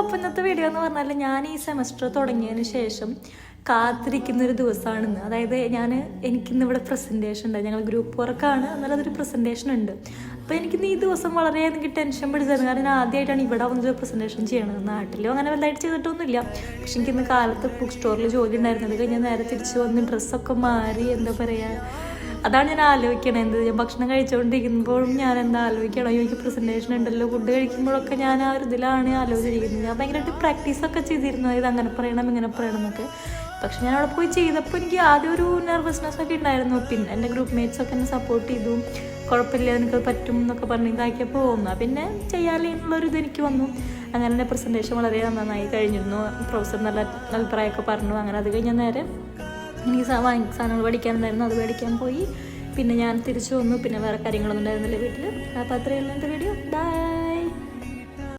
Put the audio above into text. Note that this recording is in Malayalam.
അപ്പോൾ ഇന്നത്തെ വീഡിയോ എന്ന് പറഞ്ഞാൽ ഞാൻ ഈ സെമസ്റ്റർ തുടങ്ങിയതിന് ശേഷം കാത്തിരിക്കുന്നൊരു ദിവസമാണെന്ന്. അതായത് എനിക്കിന്ന് ഇവിടെ പ്രസൻറ്റേഷൻ ഉണ്ട്. ഞങ്ങൾ ഗ്രൂപ്പ് വർക്കാണ്, എന്നാലും അതൊരു പ്രസൻറ്റേഷൻ ഉണ്ട്. അപ്പോൾ എനിക്കിന്ന് ഈ ദിവസം വളരെ എനിക്ക് ടെൻഷൻ പിടിച്ചായിരുന്നു. കാരണം ഞാൻ ആദ്യമായിട്ടാണ് ഇവിടെ വന്നൊരു പ്രസൻറ്റേഷൻ ചെയ്യണത്. നാട്ടിലും അങ്ങനെ വലുതായിട്ട് ചെയ്തിട്ടൊന്നുമില്ല. പക്ഷെ എനിക്കിന്ന് കാലത്ത് ബുക്ക് സ്റ്റോറിൽ ജോലി ഉണ്ടായിരുന്നത് കഴിഞ്ഞ് നേരെ തിരിച്ച് വന്ന് ഡ്രസ്സൊക്കെ മാറി എന്താ പറയുക, അതാണ് ഞാൻ ആലോചിക്കണത്. ഞാൻ ഭക്ഷണം കഴിച്ചുകൊണ്ടിരിക്കുമ്പോഴും ഞാൻ എന്താ ആലോചിക്കണം, എനിക്ക് പ്രസൻറ്റേഷൻ ഉണ്ടല്ലോ. ഫുഡ് കഴിക്കുമ്പോഴൊക്കെ ഞാൻ ആ ഒരു ഇതിലാണ് ആലോചിച്ചിരിക്കുന്നത്. ഞാൻ ഭയങ്കരമായിട്ട് പ്രാക്ടീസൊക്കെ ചെയ്തിരുന്നു, ഇത് അങ്ങനെ പറയണം ഇങ്ങനെ പറയണം എന്നൊക്കെ. പക്ഷെ ഞാൻ അവിടെ പോയി ചെയ്തപ്പോൾ എനിക്ക് ആദ്യം ഒരു നെർവസ്നെസ് ഒക്കെ ഉണ്ടായിരുന്നു. പിന്നെ എൻ്റെ ഗ്രൂപ്പ് മേറ്റ്സൊക്കെ എന്നെ സപ്പോർട്ട് ചെയ്തു. കുഴപ്പമില്ല, എനിക്കത് പറ്റും എന്നൊക്കെ പറഞ്ഞ് ഇതാക്കിയപ്പോൾ എന്നാൽ പിന്നെ ചെയ്യാലേ എന്നുള്ളൊരു ഇത് എനിക്ക് വന്നു. അങ്ങനെ എൻ്റെ പ്രസൻറ്റേഷൻ വളരെ നന്നായി കഴിഞ്ഞിരുന്നു. പ്രൊഫസർ നല്ല അഭിപ്രായമൊക്കെ പറഞ്ഞു. അങ്ങനെ അത് കഴിഞ്ഞ നേരം എനിക്ക് സാധനങ്ങൾ പഠിക്കാനുണ്ടായിരുന്നു, അത് മേടിക്കാൻ പോയി. പിന്നെ ഞാൻ തിരിച്ചു വന്നു. പിന്നെ വേറെ കാര്യങ്ങളൊന്നും ഉണ്ടായിരുന്നില്ല വീട്ടിൽ. അപ്പോൾ അത്രയുള്ള എൻ്റെ വീഡിയോ. ബൈ.